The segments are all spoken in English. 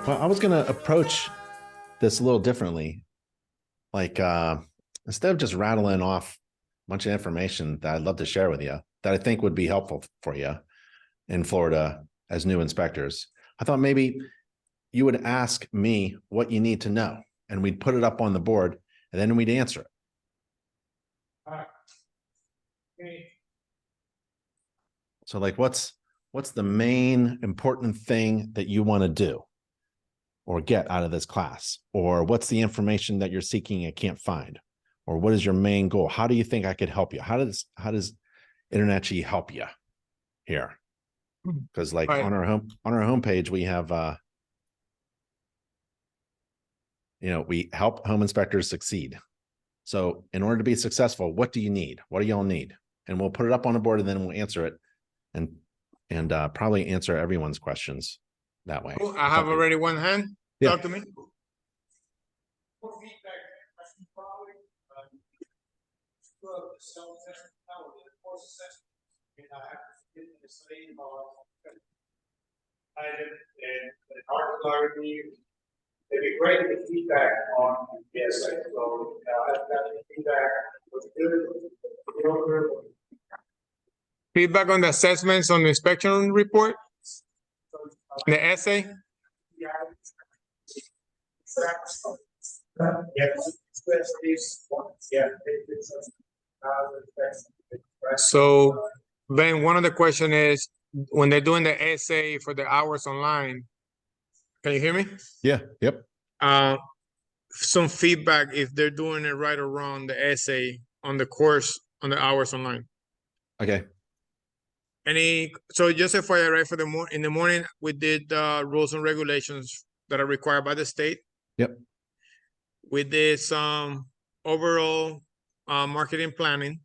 Well, I was going to approach this a little differently. Like, instead of just rattling off a bunch of information that I'd love to share with you that I think would be helpful for you in Florida as new inspectors, I thought maybe you would ask me what you need to know, and we'd put it up on the board, and then we'd answer it. So, like, what's the main important thing that you want to do or get out of this class? Or what's the information that you're seeking and can't find? Or what is your main goal? How do you think I could help you? How does InterNACHI help you here? Because like on our homepage, we have we help home inspectors succeed. So in order to be successful, what do you need? What do y'all need? And we'll put it up on the board, and then we'll answer it and probably answer everyone's questions that way. Cool. I have already one hand. Yeah. Talk to me. It'd be great to get feedback on the essay. So feedback was good. Feedback on the assessments on the inspection report, the essay. So then one of the question is, when they're doing the essay for the hours online, can you hear me? Yeah. Yep. Some feedback if they're doing it right or wrong, the essay on the course on the hours online. Okay. So just FYI, right, for in the morning, we did rules and regulations that are required by the state. Yep. We did some overall marketing planning.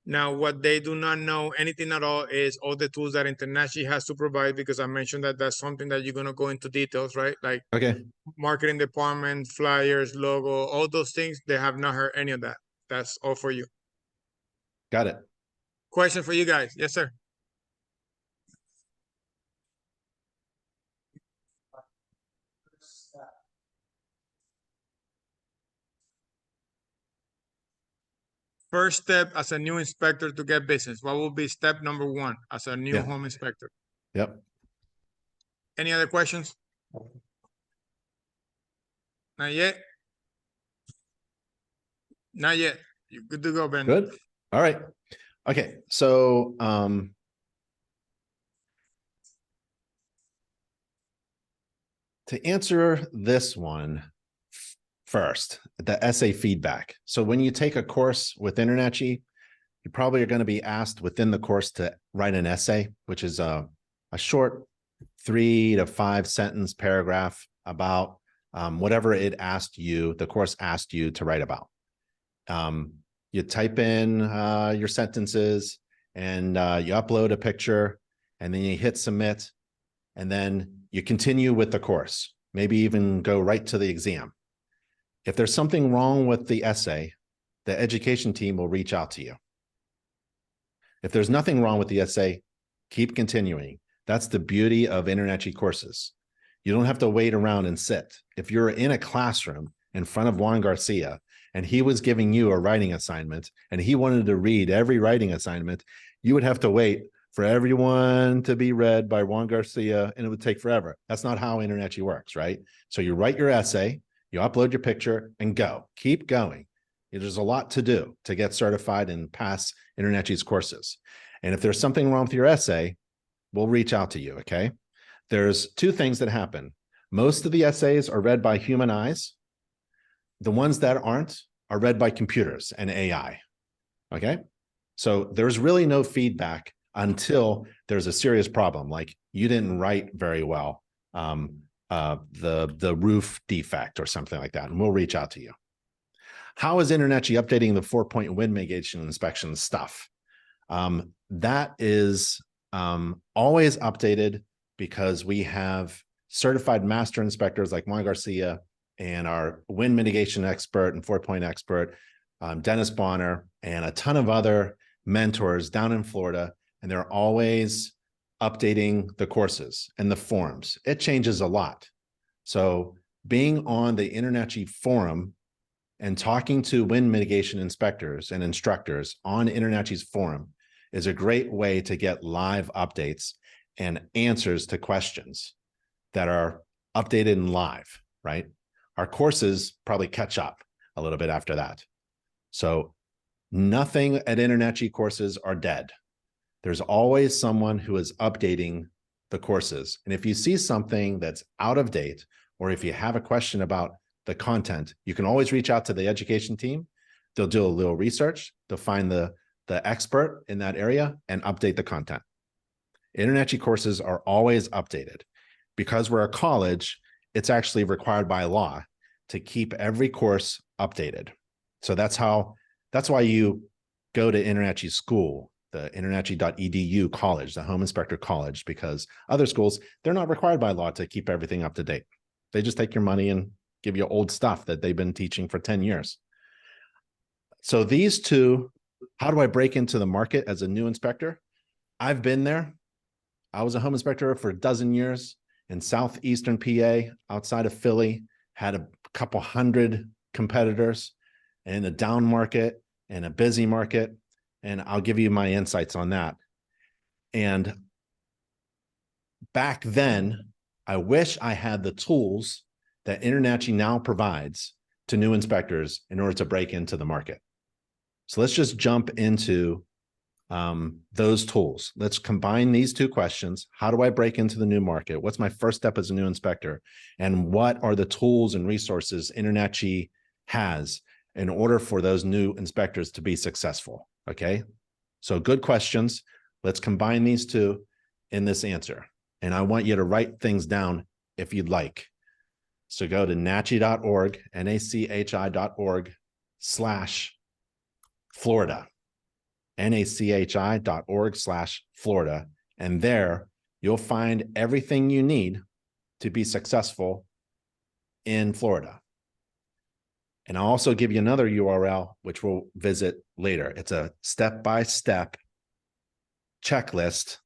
Now, what they do not know anything at all is all the tools that InterNACHI has to provide, because I mentioned that that's something that you're going to go into details, right? Like marketing department, flyers, logo, all those things. They have not heard any of that. That's all for you. Got it. Question for you guys. Yes, sir. First step as a new inspector to get business. What will be step number one as a new home inspector? Yep. Any other questions? Not yet. Not yet. You're good to go, Ben. Good. All right. Okay. So, to answer this one first, the essay feedback. So when you take a course with InterNACHI, you probably are going to be asked within the course to write an essay, which is a short 3 to 5 sentence paragraph about whatever it asked you, the course asked you to write about. You type in your sentences, and you upload a picture, and then you hit submit, and then you continue with the course, maybe even go right to the exam. If there's something wrong with the essay, the education team will reach out to you. If there's nothing wrong with the essay, keep continuing. That's the beauty of InterNACHI courses. You don't have to wait around and sit. If you're in a classroom in front of Juan Garcia and he was giving you a writing assignment and he wanted to read every writing assignment, you would have to wait for everyone to be read by Juan Garcia, and it would take forever. That's not how InterNACHI works, right? So you write your essay, you upload your picture, and go. Keep going. There's a lot to do to get certified and pass InterNACHI's courses. And if there's something wrong with your essay, we'll reach out to you, okay? There's 2 things that happen. Most of the essays are read by human eyes. The ones that aren't are read by computers and AI, okay? So there's really no feedback until there's a serious problem, like you didn't write very well, the roof defect or something like that, and we'll reach out to you. How is InterNACHI updating the 4-point wind mitigation inspection stuff? That is always updated because we have certified master inspectors like Juan Garcia and our wind mitigation expert and 4-point expert, Dennis Bonner, and a ton of other mentors down in Florida, and they're always updating the courses and the forms. It changes a lot. So being on the InterNACHI forum and talking to wind mitigation inspectors and instructors on InterNACHI's forum is a great way to get live updates and answers to questions that are updated and live, right? Our courses probably catch up a little bit after that. So nothing at InterNACHI courses are dead. There's always someone who is updating the courses. And if you see something that's out of date, or if you have a question about the content, you can always reach out to the education team. They'll do a little research. They'll find the expert in that area and update the content. InterNACHI courses are always updated. Because we're a college, it's actually required by law to keep every course updated. So that's why you go to InterNACHI school, the InterNACHI.edu college, the home inspector college, because other schools, they're not required by law to keep everything up to date. They just take your money and give you old stuff that they've been teaching for 10 years. So these two, how do I break into the market as a new inspector? I've been there. I was a home inspector for a dozen years in southeastern PA, outside of Philly, had a couple hundred competitors in a down market and a busy market. And I'll give you my insights on that. And back then, I wish I had the tools that InterNACHI now provides to new inspectors in order to break into the market. So let's just jump into those tools. Let's combine these two questions. How do I break into the new market? What's my first step as a new inspector? And what are the tools and resources InterNACHI has in order for those new inspectors to be successful? Okay, so good questions. Let's combine these two in this answer. And I want you to write things down if you'd like. So go to nachi.org, nachi.org/Florida, nachi.org/Florida. And there you'll find everything you need to be successful in Florida. And I'll also give you another URL, which we'll visit later. It's a step-by-step checklist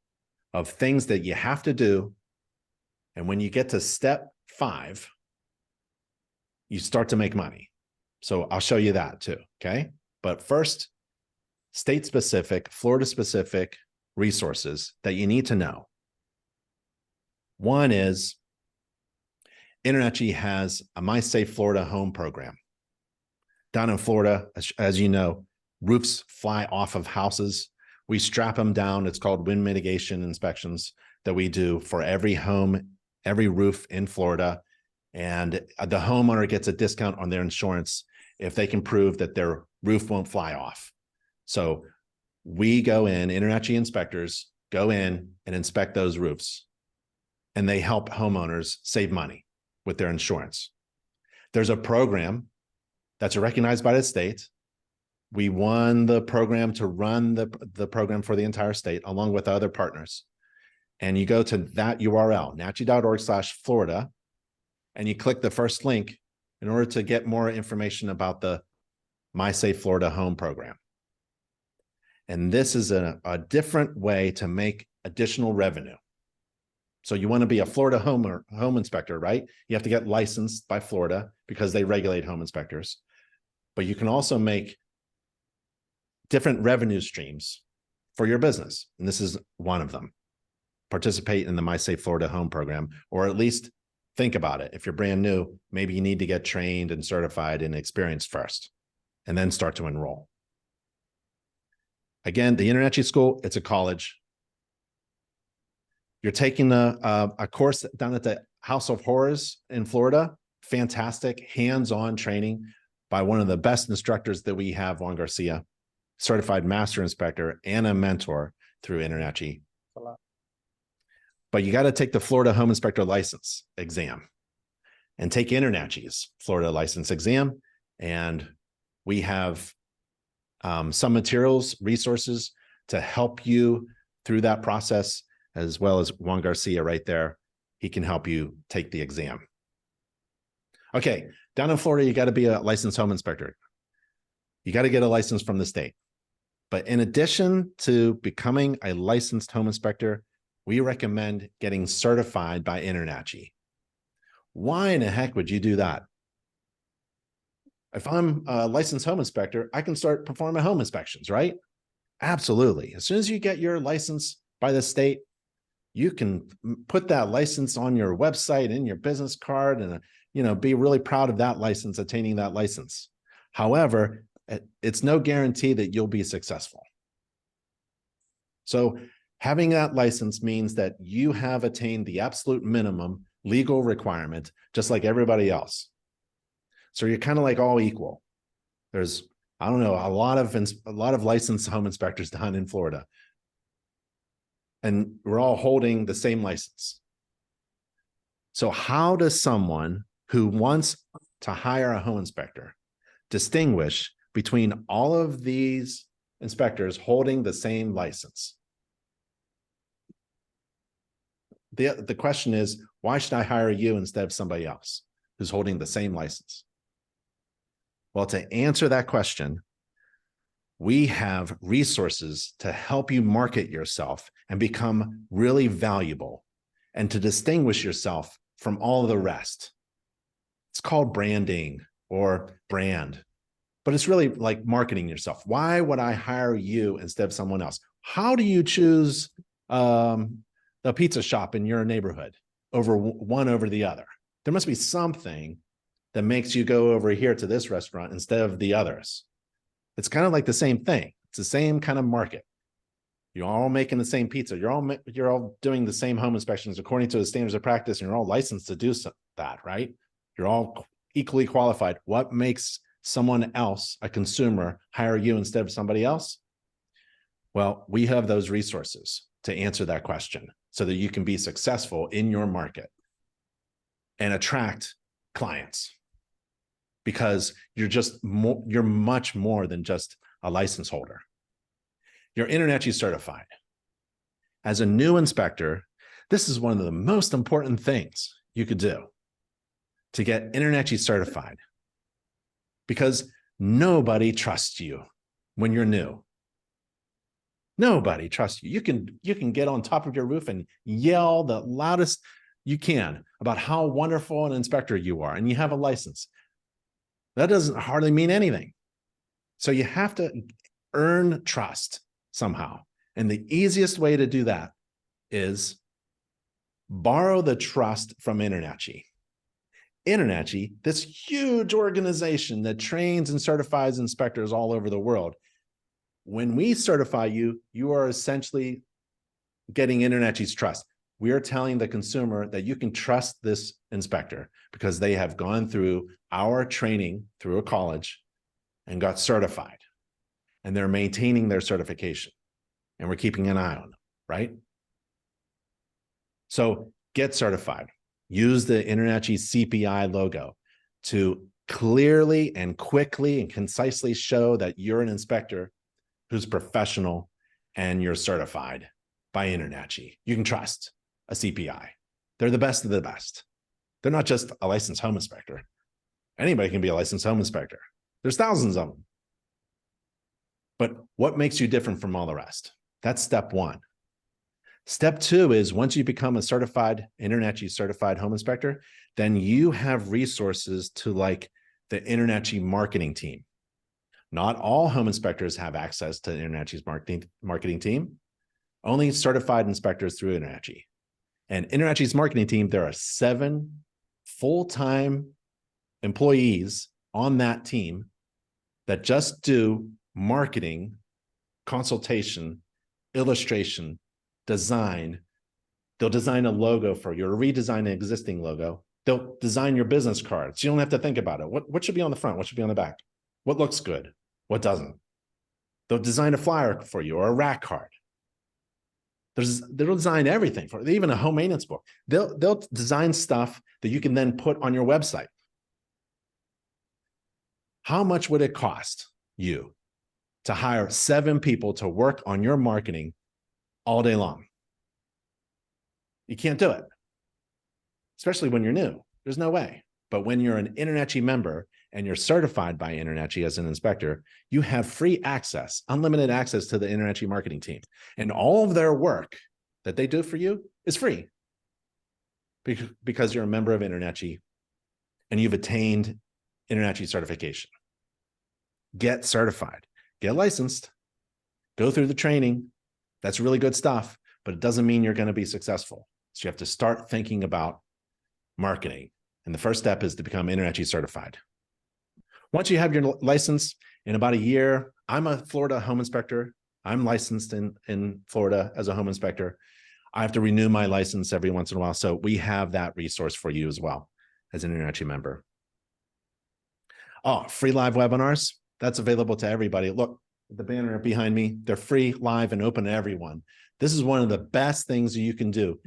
of things that you have to do. And when you get to step 5, you start to make money. So I'll show you that too, okay? But first, state-specific, Florida-specific resources that you need to know. One is InterNACHI has a My Safe Florida Home program. Down in Florida, as you know, roofs fly off of houses. We strap them down. It's called wind mitigation inspections that we do for every home, every roof in Florida. And the homeowner gets a discount on their insurance if they can prove that their roof won't fly off. So we go in, InterNACHI inspectors go in and inspect those roofs, and they help homeowners save money with their insurance. There's a program that's recognized by the state. We won the program to run the program for the entire state, along with other partners. And you go to that URL, nachi.org/Florida, and you click the first link in order to get more information about the My Safe Florida Home program. And this is a different way to make additional revenue. So you want to be a Florida home inspector, right? You have to get licensed by Florida because they regulate home inspectors. But you can also make different revenue streams for your business. And this is one of them. Participate in the My Safe Florida Home program, or at least think about it. If you're brand new, maybe you need to get trained and certified and experienced first, and then start to enroll. Again, the InterNACHI school, it's a college. You're taking a course down at the House of Horrors in Florida. Fantastic hands-on training by one of the best instructors that we have, Juan Garcia, certified master inspector and a mentor through InterNACHI. But you got to take the Florida Home Inspector License exam and take InterNACHI's Florida License exam. And we have some materials, resources to help you through that process, as well as Juan Garcia right there. He can help you take the exam. Okay, down in Florida, you got to be a licensed home inspector. You got to get a license from the state. But in addition to becoming a licensed home inspector, we recommend getting certified by InterNACHI. Why in the heck would you do that? If I'm a licensed home inspector, I can start performing home inspections, right? Absolutely. As soon as you get your license by the state, you can put that license on your website, in your business card, and be really proud of that license, attaining that license. However, it's no guarantee that you'll be successful. So having that license means that you have attained the absolute minimum legal requirement, just like everybody else. So you're kind of like all equal. There's, I don't know, a lot of licensed home inspectors down in Florida, and we're all holding the same license. So how does someone who wants to hire a home inspector distinguish between all of these inspectors holding the same license? The question is, why should I hire you instead of somebody else who's holding the same license? Well, to answer that question, we have resources to help you market yourself and become really valuable and to distinguish yourself from all of the rest. It's called branding or brand, but it's really like marketing yourself. Why would I hire you instead of someone else? How do you choose the pizza shop in your neighborhood over the other? There must be something that makes you go over here to this restaurant instead of the others. It's kind of like the same thing. It's the same kind of market. You're all making the same pizza. You're all doing the same home inspections according to the standards of practice, and you're all licensed to do that, right? You're all equally qualified. What makes someone else, a consumer, hire you instead of somebody else? Well, we have those resources to answer that question so that you can be successful in your market and attract clients, because you're much more than just a license holder. You're InterNACHI certified. As a new inspector, this is one of the most important things you could do to get InterNACHI certified, because nobody trusts you when you're new. Nobody trusts you. You can get on top of your roof and yell the loudest you can about how wonderful an inspector you are, and you have a license. That doesn't hardly mean anything. So you have to earn trust somehow. And the easiest way to do that is borrow the trust from InterNACHI. InterNACHI, this huge organization that trains and certifies inspectors all over the world. When we certify you, you are essentially getting InterNACHI's trust. We are telling the consumer that you can trust this inspector because they have gone through our training through a college and got certified, and they're maintaining their certification, and we're keeping an eye on them, right? So get certified. Use the InterNACHI CPI logo to clearly and quickly and concisely show that you're an inspector who's professional and you're certified by InterNACHI. You can trust a CPI. They're the best of the best. They're not just a licensed home inspector. Anybody can be a licensed home inspector. There's thousands of them. But what makes you different from all the rest? That's step one. Step two is, once you become a certified, InterNACHI certified home inspector, then you have resources to like the InterNACHI marketing team. Not all home inspectors have access to InterNACHI's marketing team. Only certified inspectors through InterNACHI. And InterNACHI's marketing team, there are 7 full-time employees on that team that just do marketing, consultation, illustration, design. They'll design a logo for you, or redesign an existing logo. They'll design your business cards. You don't have to think about it. What should be on the front? What should be on the back? What looks good? What doesn't? They'll design a flyer for you or a rack card. They'll design everything for even a home maintenance book. They'll design stuff that you can then put on your website. How much would it cost you to hire 7 people to work on your marketing all day long? You can't do it, especially when you're new. There's no way. But when you're an InterNACHI member and you're certified by InterNACHI as an inspector, you have free access, unlimited access to the InterNACHI marketing team. And all of their work that they do for you is free. because you're a member of InterNACHI and you've attained InterNACHI certification. Get certified, get licensed, go through the training. That's really good stuff, but it doesn't mean you're going to be successful. So you have to start thinking about marketing. And the first step is to become InterNACHI certified. Once you have your license, in about a year, I'm a Florida home inspector. I'm licensed in Florida as a home inspector. I have to renew my license every once in a while. So we have that resource for you as well as an InterNACHI member. Oh, free live webinars. That's available to everybody. Look, the banner behind me, they're free, live, and open to everyone. This is one of the best things you can do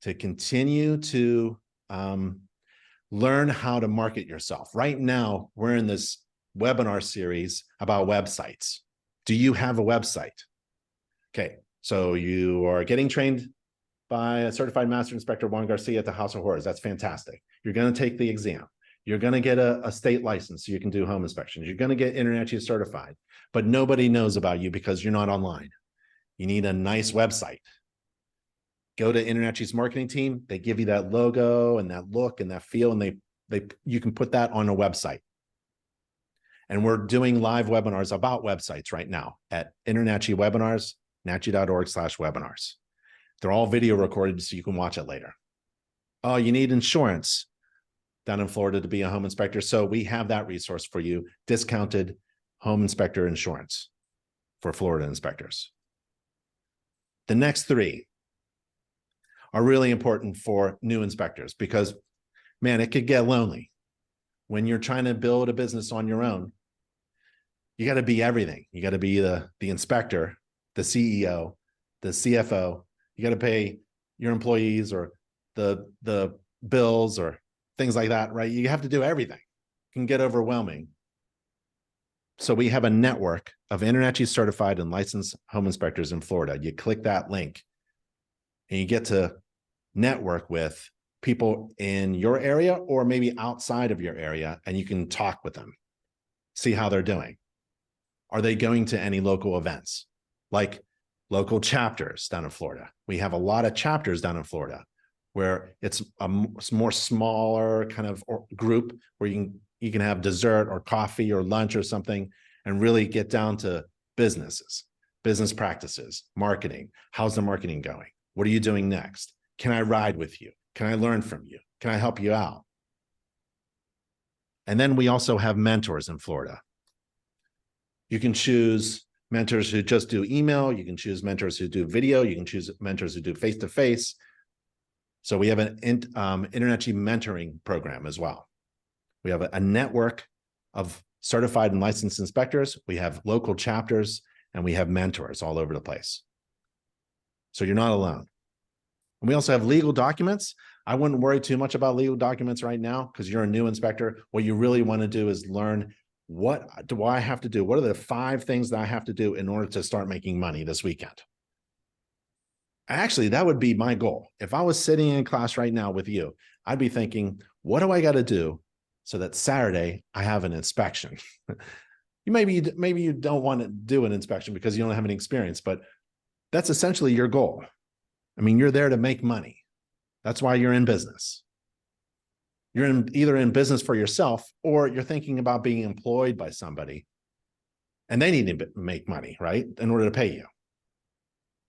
to continue to learn how to market yourself. Right now, we're in this webinar series about websites. Do you have a website? Okay, so you are getting trained by a certified master inspector, Juan Garcia, at the House of Horrors. That's fantastic. You're going to take the exam. You're going to get a state license so you can do home inspections. You're going to get InterNACHI certified, but nobody knows about you because you're not online. You need a nice website. Go to InterNACHI's marketing team. They give you that logo and that look and that feel, and you can put that on a website. And we're doing live webinars about websites right now at InterNACHI webinars, nachi.org/webinars. They're all video recorded so you can watch it later. Oh, you need insurance down in Florida to be a home inspector. So we have that resource for you, discounted home inspector insurance for Florida inspectors. The next three are really important for new inspectors because, man, it could get lonely. When you're trying to build a business on your own, you got to be everything. You got to be the inspector, the CEO, the CFO. You got to pay your employees or the bills or things like that, right? You have to do everything. It can get overwhelming. So we have a network of InterNACHI certified and licensed home inspectors in Florida. You click that link and you get to network with people in your area or maybe outside of your area, and you can talk with them, see how they're doing. Are they going to any local events, like local chapters down in Florida? We have a lot of chapters down in Florida where it's a more smaller kind of group where you can have dessert or coffee or lunch or something and really get down to businesses, business practices, marketing. How's the marketing going? What are you doing next? Can I ride with you? Can I learn from you? Can I help you out? And then we also have mentors in Florida. You can choose mentors who just do email. You can choose mentors who do video. You can choose mentors who do face-to-face. So we have an InterNACHI mentoring program as well. We have a network of certified and licensed inspectors. We have local chapters, and we have mentors all over the place. So you're not alone. And we also have legal documents. I wouldn't worry too much about legal documents right now because you're a new inspector. What you really want to do is learn, what do I have to do? What are the 5 things that I have to do in order to start making money this weekend? Actually, that would be my goal. If I was sitting in class right now with you, I'd be thinking, what do I got to do so that Saturday I have an inspection? Maybe you don't want to do an inspection because you don't have any experience, but that's essentially your goal. I mean, you're there to make money. That's why you're in business. You're either in business for yourself or you're thinking about being employed by somebody and they need to make money, right, in order to pay you.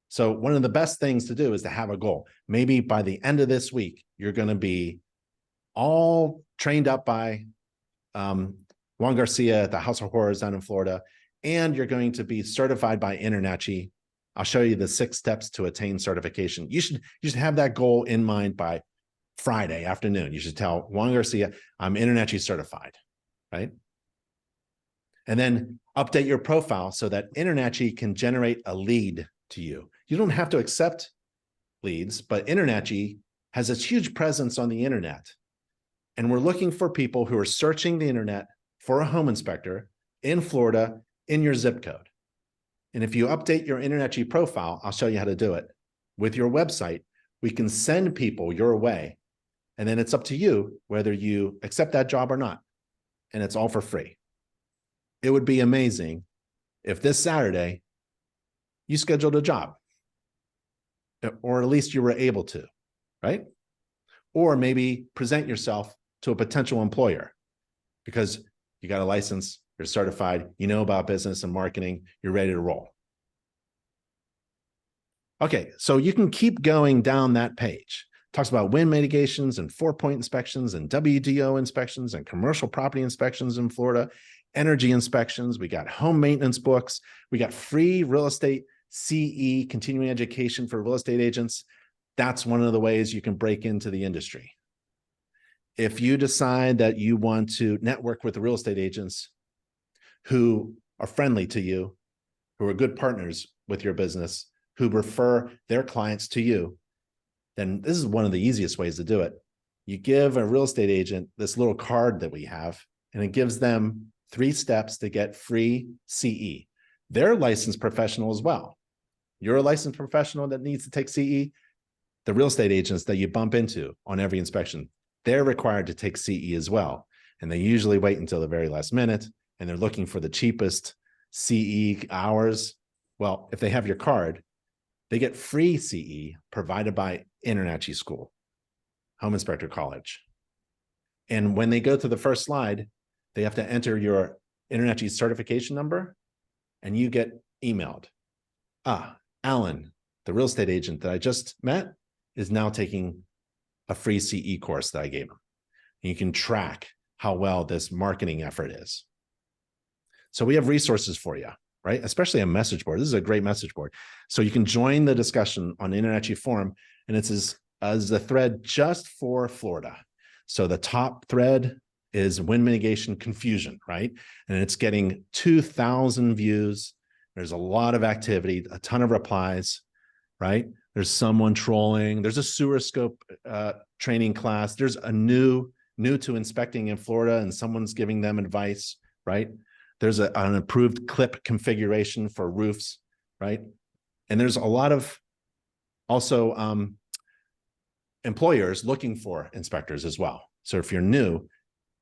So one of the best things to do is to have a goal. Maybe by the end of this week, you're going to be all trained up by Juan Garcia at the House of Horrors down in Florida, and you're going to be certified by InterNACHI. I'll show you the 6 steps to attain certification. You should have that goal in mind by Friday afternoon. You should tell Juan Garcia, I'm InterNACHI certified, right? And then update your profile so that InterNACHI can generate a lead to you. You don't have to accept leads, but InterNACHI has this huge presence on the internet. And we're looking for people who are searching the internet for a home inspector in Florida in your zip code. And if you update your InterNACHI profile, I'll show you how to do it. With your website, we can send people your way. And then it's up to you whether you accept that job or not. And it's all for free. It would be amazing if this Saturday you scheduled a job, or at least you were able to, right? or maybe present yourself to a potential employer because you got a license, you're certified, you know about business and marketing, you're ready to roll. Okay, so you can keep going down that page. Talks about wind mitigations and 4-point inspections and WDO inspections and commercial property inspections in Florida, energy inspections. We got home maintenance books. We got free real estate CE, continuing education for real estate agents. That's one of the ways you can break into the industry. If you decide that you want to network with the real estate agents who are friendly to you, who are good partners with your business, who refer their clients to you, then this is one of the easiest ways to do it. You give a real estate agent this little card that we have, and it gives them 3 steps to get free CE. They're a licensed professional as well. You're a licensed professional that needs to take CE. The real estate agents that you bump into on every inspection, they're required to take CE as well. And they usually wait until the very last minute, and they're looking for the cheapest CE hours. Well, if they have your card, they get free CE provided by InterNACHI's school, Home Inspector College. And when they go to the first slide, they have to enter your InterNACHI's certification number, and you get emailed. Alan, the real estate agent that I just met, is now taking a free CE course that I gave him. And you can track how well this marketing effort is. So we have resources for you, right? Especially a message board. This is a great message board. So you can join the discussion on InterNACHI forum, and it's as a thread just for Florida. So the top thread is wind mitigation confusion, right? And it's getting 2,000 views. There's a lot of activity, a ton of replies, right? There's someone trolling. There's a sewer scope training class. There's a new to inspecting in Florida, and someone's giving them advice, right? There's an improved clip configuration for roofs, right? And there's a lot of also employers looking for inspectors as well. So if you're new,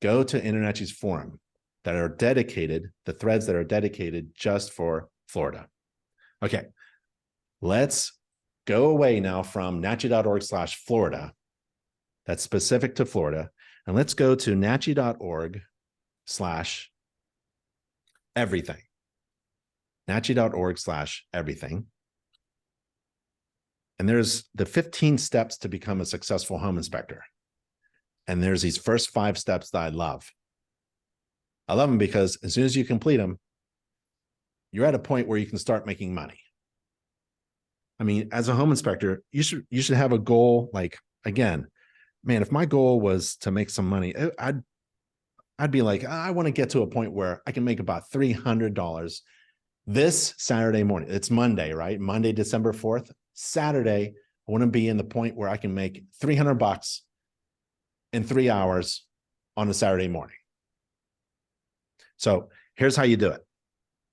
go to InterNACHI's forum that are dedicated, the threads that are dedicated just for Florida. Okay, let's go away now from nachi.org/Florida. That's specific to Florida. And let's go to nachi.org/everything. nachi.org/everything. And there's the 15 steps to become a successful home inspector. And there's these first 5 steps that I love. I love them because as soon as you complete them, you're at a point where you can start making money. I mean, as a home inspector, you should have a goal. Like, again, man, if my goal was to make some money, I'd be like, I want to get to a point where I can make about $300 this Saturday morning. It's Monday, right? Monday, December 4th. Saturday, I want to be in the point where I can make $300 in 3 hours on a Saturday morning. So here's how you do it.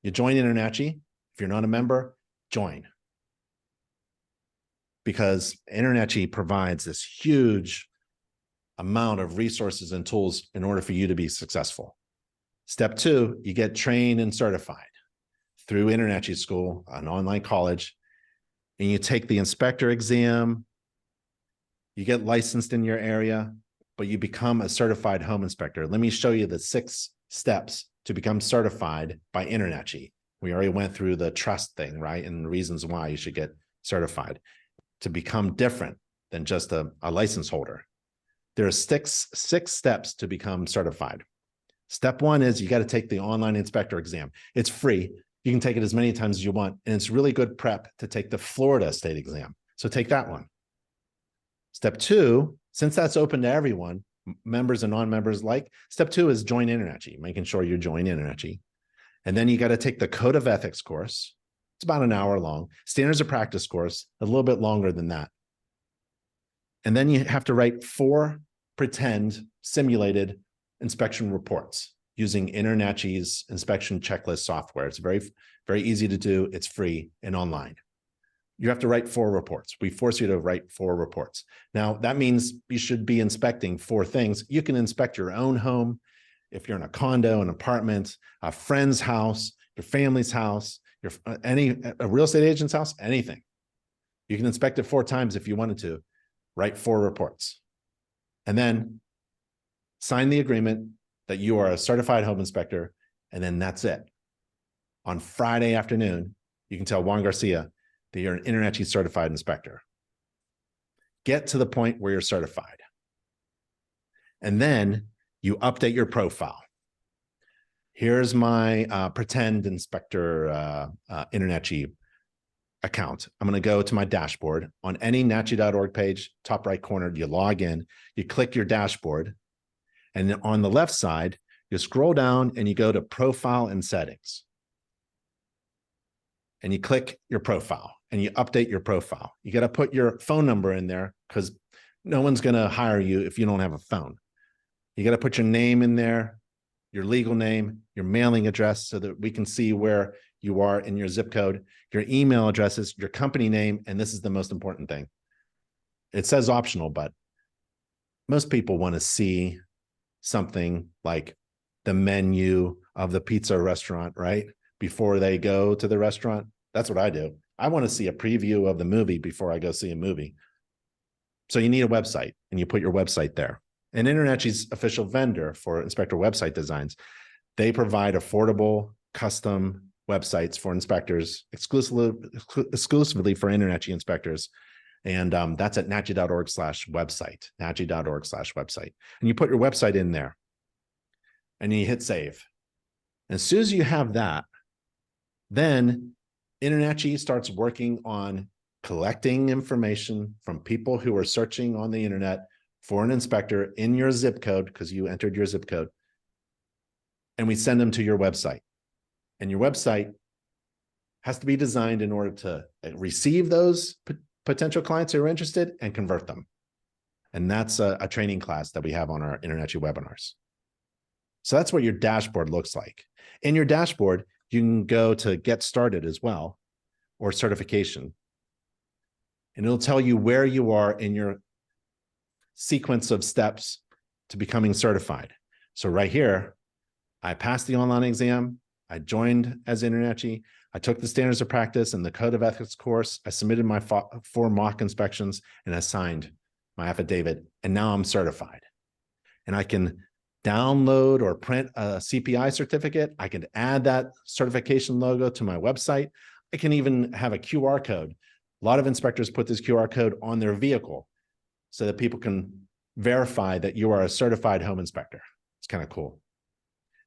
You join InterNACHI. If you're not a member, join. Because InterNACHI provides this huge amount of resources and tools in order for you to be successful. Step 2, you get trained and certified through InterNACHI School, an online college, and you take the inspector exam, you get licensed in your area, but you become a certified home inspector. Let me show you the 6 steps to become certified by InterNACHI. We already went through the trust thing, right? And the reasons why you should get certified to become different than just a license holder. There are six steps to become certified. Step 1 is you got to take the online inspector exam. It's free. You can take it as many times as you want. And it's really good prep to take the Florida state exam. So take that one. Step 2, since that's open to everyone, members and non-members alike, step 2 is join InterNACHI, making sure you join InterNACHI. And then you got to take the Code of Ethics course. It's about an hour long. Standards of Practice course, a little bit longer than that. And then you have to write 4 pretend simulated inspection reports using InterNACHI's inspection checklist software. It's very, very easy to do. It's free and online. You have to write 4 reports. We force you to write 4 reports. Now, that means you should be inspecting 4 things. You can inspect your own home. If you're in a condo, an apartment, a friend's house, your family's house, a real estate agent's house, anything. You can inspect it 4 times if you wanted to. Write 4 reports. and then sign the agreement that you are a certified home inspector, and then that's it. On Friday afternoon, you can tell Juan Garcia that you're an InterNACHI certified inspector. Get to the point where you're certified. And then you update your profile. Here's my pretend inspector InterNACHI account. I'm going to go to my dashboard. On any nachi.org page, top right corner, you log in, you click your dashboard, and then on the left side, you scroll down and you go to profile and settings. And you click your profile and you update your profile. You got to put your phone number in there because no one's going to hire you if you don't have a phone. You got to put your name in there, your legal name, your mailing address so that we can see where you are in your zip code, your email addresses, your company name, and this is the most important thing. It says optional, but most people want to see something like the menu of the pizza restaurant, right? Before they go to the restaurant. That's what I do. I want to see a preview of the movie before I go see a movie. So you need a website, and you put your website there. And InterNACHI's official vendor for inspector website designs, they provide affordable custom websites for inspectors exclusively for InterNACHI inspectors. And that's at nachi.org/website, nachi.org/website. And you put your website in there and you hit save. And as soon as you have that, then InterNACHI starts working on collecting information from people who are searching on the internet for an inspector in your zip code, because you entered your zip code, and we send them to your website. And your website has to be designed in order to receive those potential clients who are interested and convert them. And that's a training class that we have on our InterNACHI webinars. So that's what your dashboard looks like. In your dashboard, you can go to get started as well, or certification. And it'll tell you where you are in your sequence of steps to becoming certified. So right here, I passed the online exam. I joined as InterNACHI. I took the standards of practice and the code of ethics course. I submitted my 4 mock inspections and I signed my affidavit. And now I'm certified. And I can download or print a CPI certificate. I can add that certification logo to my website. I can even have a QR code. A lot of inspectors put this QR code on their vehicle so that people can verify that you are a certified home inspector. It's kind of cool.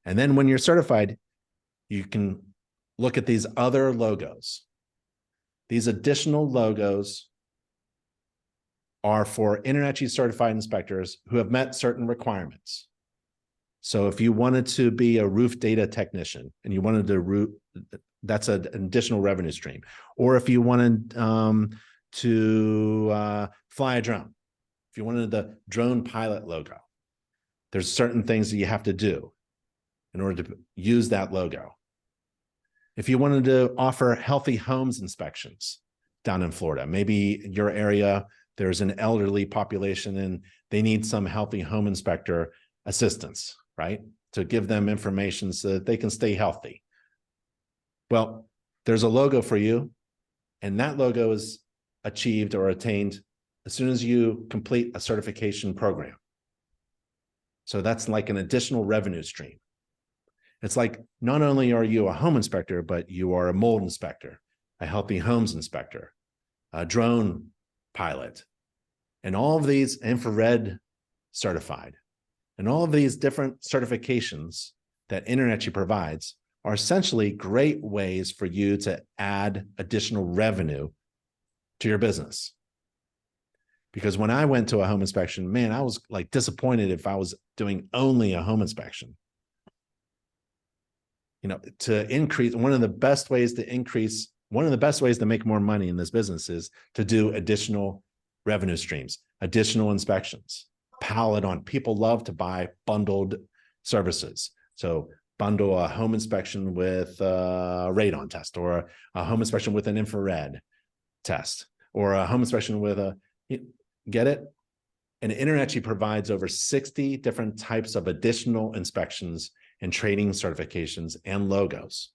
And then when you're certified, you can look at these other logos. These additional logos are for InterNACHI certified inspectors who have met certain requirements. So if you wanted to be a roof data technician and you wanted to that's an additional revenue stream. Or if you wanted to fly a drone, if you wanted the drone pilot logo, there's certain things that you have to do in order to use that logo. If you wanted to offer healthy homes inspections down in Florida, maybe your area, there's an elderly population and they need some healthy home inspector assistance, right? To give them information so that they can stay healthy. Well, there's a logo for you, and that logo is achieved or attained as soon as you complete a certification program. So that's like an additional revenue stream. It's like not only are you a home inspector, but you are a mold inspector, a healthy homes inspector, a drone pilot, and all of these infrared certified. And all of these different certifications that InterNACHI provides are essentially great ways for you to add additional revenue to your business. Because when I went to a home inspection, man, I was like disappointed if I was doing only a home inspection. You know, to increase, one of the best ways to make more money in this business is to do additional revenue streams, additional inspections. Pallet on. People love to buy bundled services. So bundle a home inspection with a radon test, or a home inspection with an infrared test, or a home inspection with get it? And InterNACHI provides over 60 different types of additional inspections and training certifications and logos.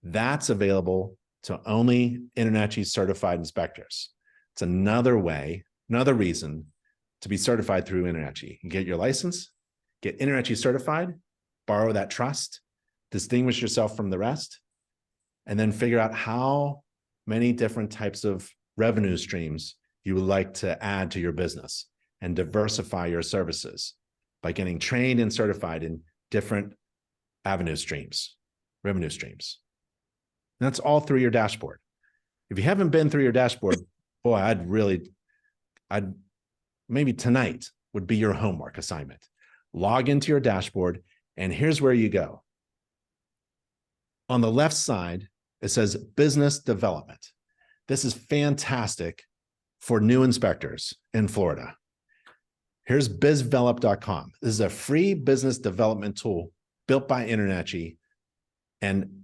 That's available to only InterNACHI certified inspectors. It's another way, another reason to be certified through InterNACHI. You get your license, get InterNACHI certified, borrow that trust, distinguish yourself from the rest, and then figure out how many different types of revenue streams you would like to add to your business and diversify your services by getting trained and certified in different revenue streams. And that's all through your dashboard. If you haven't been through your dashboard, boy, I'd maybe tonight would be your homework assignment. Log into your dashboard, and here's where you go. On the left side, it says business development. This is fantastic for new inspectors in Florida. Here's bizdevelop.com. This is a free business development tool built by InterNACHI and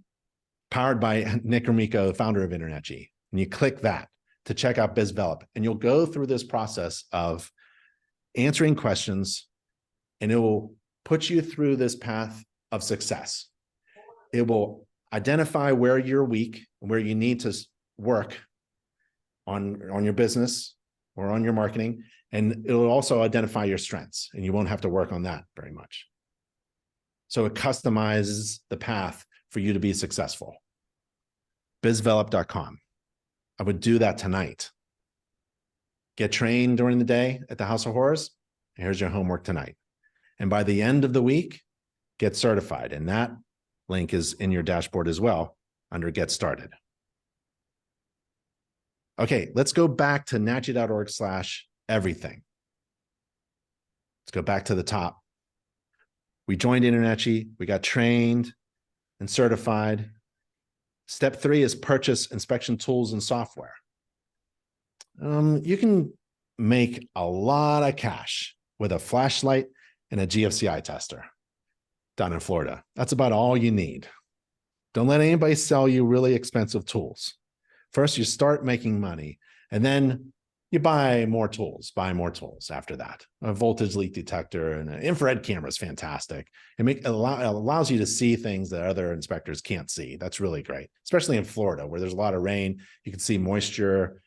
powered by Nick Amico, the founder of InterNACHI. And you click that to check out BizDevelop, and you'll go through this process of answering questions, and it will put you through this path of success. It will identify where you're weak and where you need to work on your business or on your marketing, and it'll also identify your strengths, and you won't have to work on that very much. So it customizes the path for you to be successful. bizdevelop.com. I would do that tonight. Get trained during the day at the House of Horrors. Here's your homework tonight. And by the end of the week, get certified. And that link is in your dashboard as well under Get Started. Okay, let's go back to nachi.org/everything. Let's go back to the top. We joined InterNACHI, we got trained and certified. Step 3 is purchase inspection tools and software. You can make a lot of cash with a flashlight and a GFCI tester down in Florida. That's about all you need. Don't let anybody sell you really expensive tools. First, you start making money, and then you buy more tools after that. A voltage leak detector and an infrared camera is fantastic. It allows you to see things that other inspectors can't see. That's really great, especially in Florida where there's a lot of rain. You can see moisture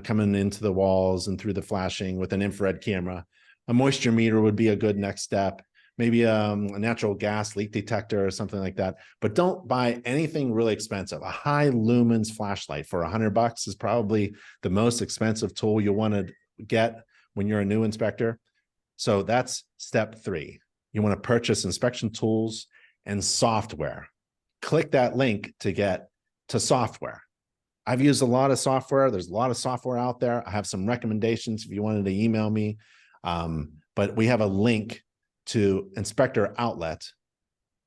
coming into the walls and through the flashing with an infrared camera. A moisture meter would be a good next step. Maybe a natural gas leak detector or something like that. But don't buy anything really expensive. A high lumens flashlight for $100 is probably the most expensive tool you'll want to get when you're a new inspector. So that's step 3. You want to purchase inspection tools and software. Click that link to get to software. I've used a lot of software. There's a lot of software out there. I have some recommendations if you wanted to email me. But we have a link to Inspector Outlet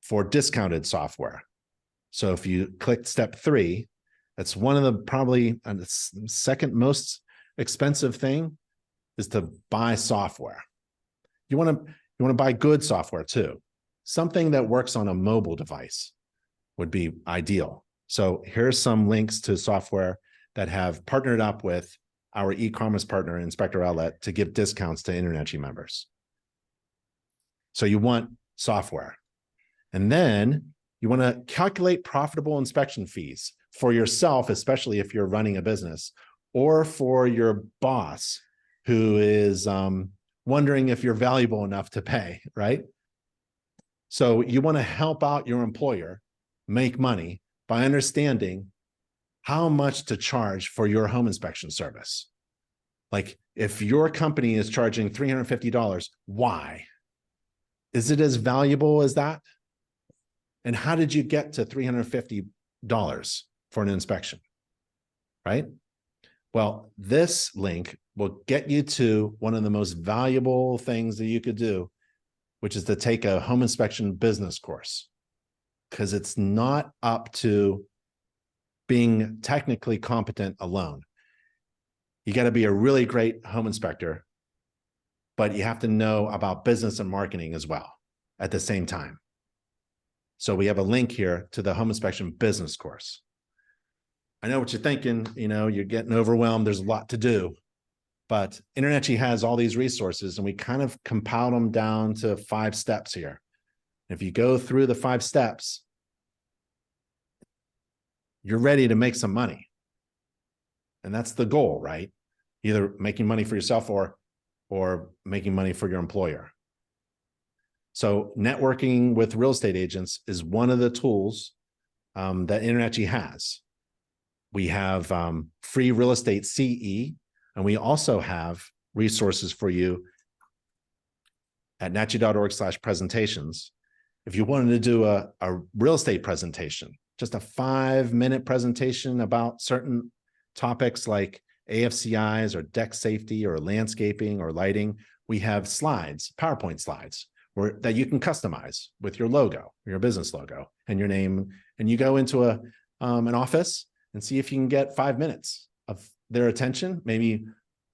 for discounted software. So if you click step 3, that's one of the probably the second most expensive thing is to buy software. You want to buy good software too. Something that works on a mobile device would be ideal. So here's some links to software that have partnered up with our e-commerce partner, Inspector Outlet, to give discounts to InterNACHI members. So you want software. And then you want to calculate profitable inspection fees for yourself, especially if you're running a business, or for your boss who is wondering if you're valuable enough to pay, right? So you want to help out your employer make money by understanding how much to charge for your home inspection service. Like if your company is charging $350, why? Is it as valuable as that? And how did you get to $350 for an inspection, right? Well, this link will get you to one of the most valuable things that you could do, which is to take a home inspection business course, because it's not up to being technically competent alone. You got to be a really great home inspector, but you have to know about business and marketing as well at the same time. So we have a link here to the home inspection business course. I know what you're thinking, you're getting overwhelmed. There's a lot to do, but InterNACHI has all these resources and we kind of compiled them down to 5 steps here. If you go through the 5 steps, you're ready to make some money. And that's the goal, right? Either making money for yourself or or making money for your employer. So networking with real estate agents is one of the tools that InterNACHI has. We have free real estate CE, and we also have resources for you at nachi.org/presentations. If you wanted to do a real estate presentation, just a 5-minute presentation about certain topics like AFCIs or deck safety or landscaping or lighting, we have slides, PowerPoint slides, that you can customize with your logo, your business logo and your name. And you go into an office and see if you can get 5 minutes of their attention, maybe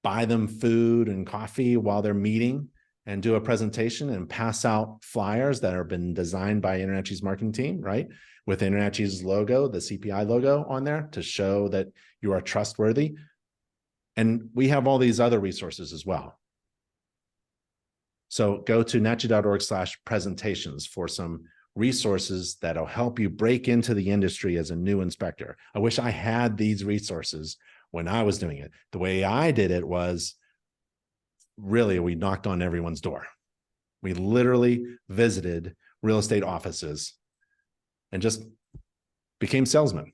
buy them food and coffee while they're meeting and do a presentation and pass out flyers that have been designed by InterNACHI's marketing team, right? With InterNACHI's logo, the CPI logo on there to show that you are trustworthy. And we have all these other resources as well. So go to nachi.org/presentations for some resources that'll help you break into the industry as a new inspector. I wish I had these resources when I was doing it. The way I did it was really, we knocked on everyone's door. We literally visited real estate offices and just became salesmen.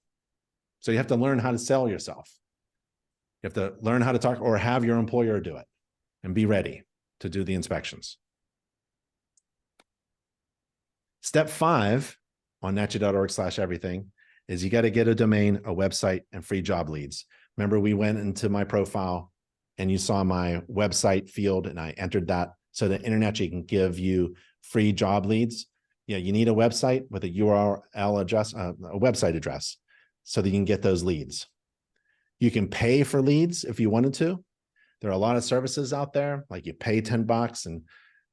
So you have to learn how to sell yourself. You have to learn how to talk or have your employer do it and be ready to do the inspections. Step 5 on nachi.org/everything is you got to get a domain, a website, and free job leads. Remember, we went into my profile and you saw my website field and I entered that so that InterNACHI can give you free job leads. Yeah, you need a website with a URL address, a website address, so that you can get those leads. You can pay for leads if you wanted to. There are a lot of services out there, like you pay $10 and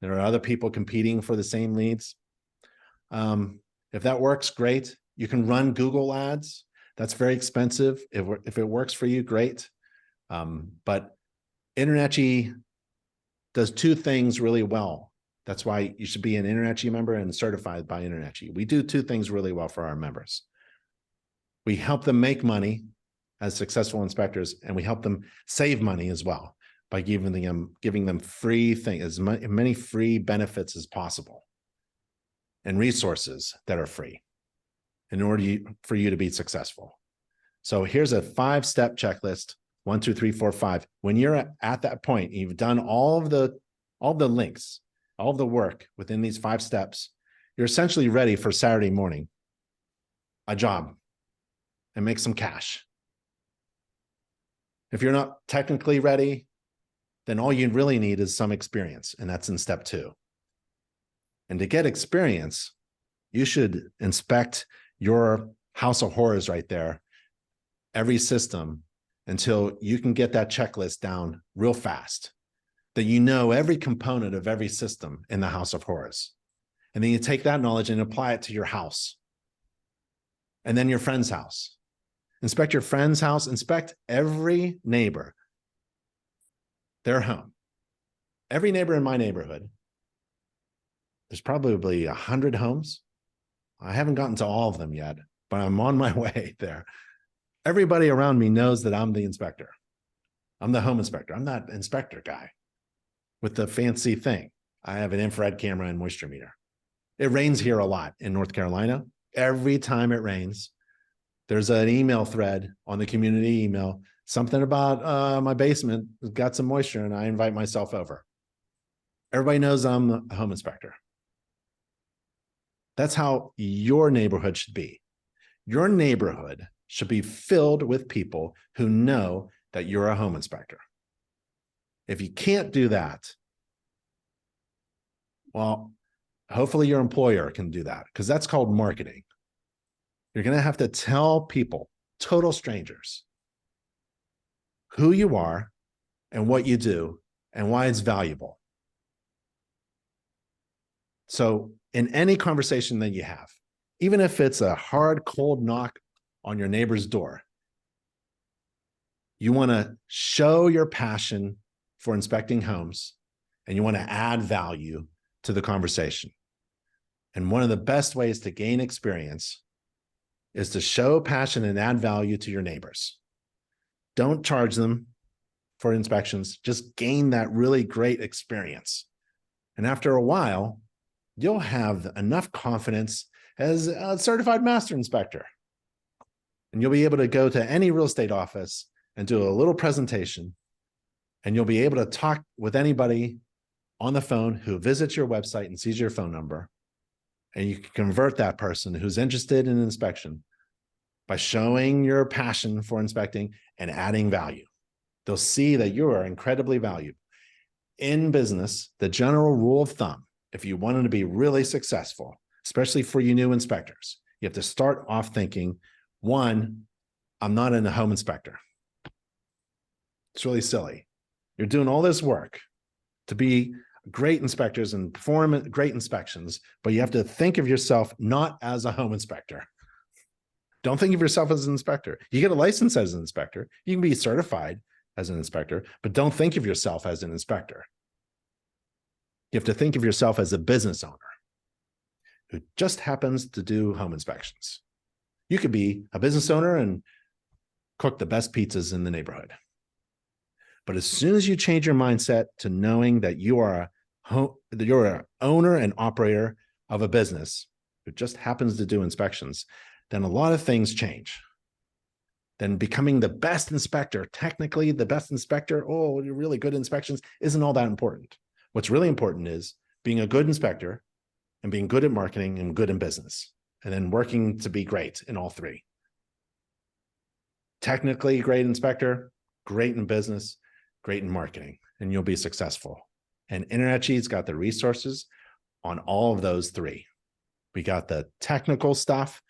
there are other people competing for the same leads. If that works, great. You can run Google ads. That's very expensive. If it works for you, great. But InterNACHI does 2 things really well. That's why you should be an InterNACHI member and certified by InterNACHI. We do 2 things really well for our members. We help them make money as successful inspectors, and we help them save money as well by giving them free things, as many free benefits as possible and resources that are free in order for you to be successful. So here's a 5-step checklist, 1, 2, 3, 4, 5. When you're at that point, you've done all of the links, all of the work within these 5 steps, you're essentially ready for Saturday morning, a job, and make some cash. If you're not technically ready, then all you really need is some experience, and that's in step 2. And to get experience, you should inspect your house of horrors right there, every system, until you can get that checklist down real fast, that you know every component of every system in the house of horrors. And then you take that knowledge and apply it to your house, and then your friend's house. Inspect your friend's house, inspect every neighbor, their home. Every neighbor in my neighborhood, there's probably 100 homes. I haven't gotten to all of them yet, but I'm on my way there. Everybody around me knows that I'm the inspector. I'm the home inspector. I'm that inspector guy with the fancy thing. I have an infrared camera and moisture meter. It rains here a lot in North Carolina. Every time it rains, there's an email thread on the community email, something about my basement has got some moisture and I invite myself over. Everybody knows I'm the home inspector. That's how your neighborhood should be. Your neighborhood should be filled with people who know that you're a home inspector. If you can't do that, well, hopefully your employer can do that, because that's called marketing. You're going to have to tell people, total strangers, who you are and what you do and why it's valuable. So in any conversation that you have, even if it's a hard, cold knock on your neighbor's door, you want to show your passion for inspecting homes and you want to add value to the conversation. And one of the best ways to gain experience is to show passion and add value to your neighbors. Don't charge them for inspections, just gain that really great experience. And after a while, you'll have enough confidence as a certified master inspector. And you'll be able to go to any real estate office and do a little presentation. And you'll be able to talk with anybody on the phone who visits your website and sees your phone number. And you can convert that person who's interested in inspection by showing your passion for inspecting and adding value. They'll see that you are incredibly valuable. In business, the general rule of thumb, if you wanted to be really successful, especially for you new inspectors, you have to start off thinking, one, I'm not a home inspector. It's really silly. You're doing all this work to be great inspectors and perform great inspections, but you have to think of yourself not as a home inspector. Don't think of yourself as an inspector. You get a license as an inspector. You can be certified as an inspector, but don't think of yourself as an inspector. You have to think of yourself as a business owner who just happens to do home inspections. You could be a business owner and cook the best pizzas in the neighborhood. But as soon as you change your mindset to knowing that you're an owner and operator of a business who just happens to do inspections, then a lot of things change. Then becoming the best inspector, technically the best inspector, oh, you're really good at inspections, isn't all that important. What's really important is being a good inspector and being good at marketing and good in business, and then working to be great in all three. Technically great inspector, great in business, great in marketing, and you'll be successful. And InterNACHI's got the resources on all of those three. We got the technical stuff.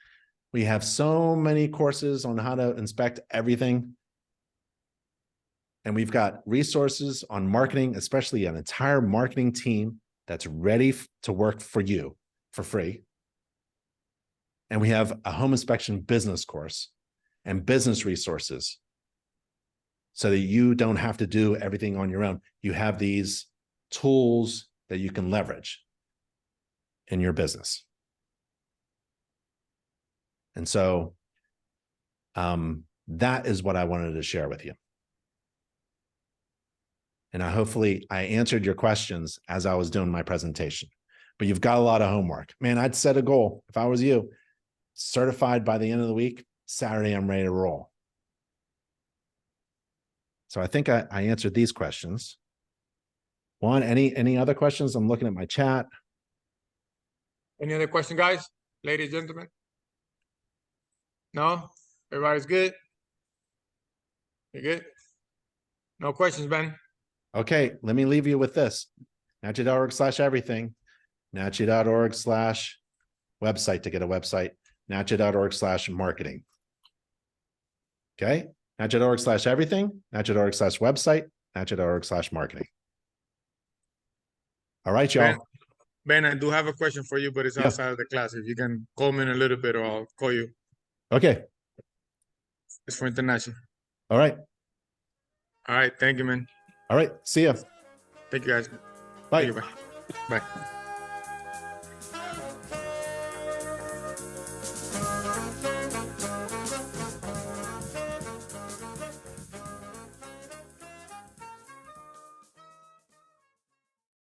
We have so many courses on how to inspect everything. And we've got resources on marketing, especially an entire marketing team that's ready to work for you for free. And we have a home inspection business course and business resources so that you don't have to do everything on your own. You have these tools that you can leverage in your business. And so that is what I wanted to share with you. And hopefully I answered your questions as I was doing my presentation, but you've got a lot of homework. Man, I'd set a goal. If I was you, certified by the end of the week, Saturday, I'm ready to roll. So I think I answered these questions. Juan, any other questions? I'm looking at my chat. Any other question, guys? Ladies, gentlemen? No? Everybody's good? You good? No questions, Ben? Okay, let me leave you with this. NACHI.org/everything, NACHI.org/website to get a website, NACHI.org/marketing. Okay, NACHI.org/everything, NACHI.org/website, NACHI.org/marketing. All right, y'all. Ben, I do have a question for you, but it's outside of the class. If you can call me in a little bit or I'll call you. Okay. It's for InterNACHI. All right. All right. Thank you, man. All right. See ya. Thank you, guys. Bye. Thank you, bye. Bye.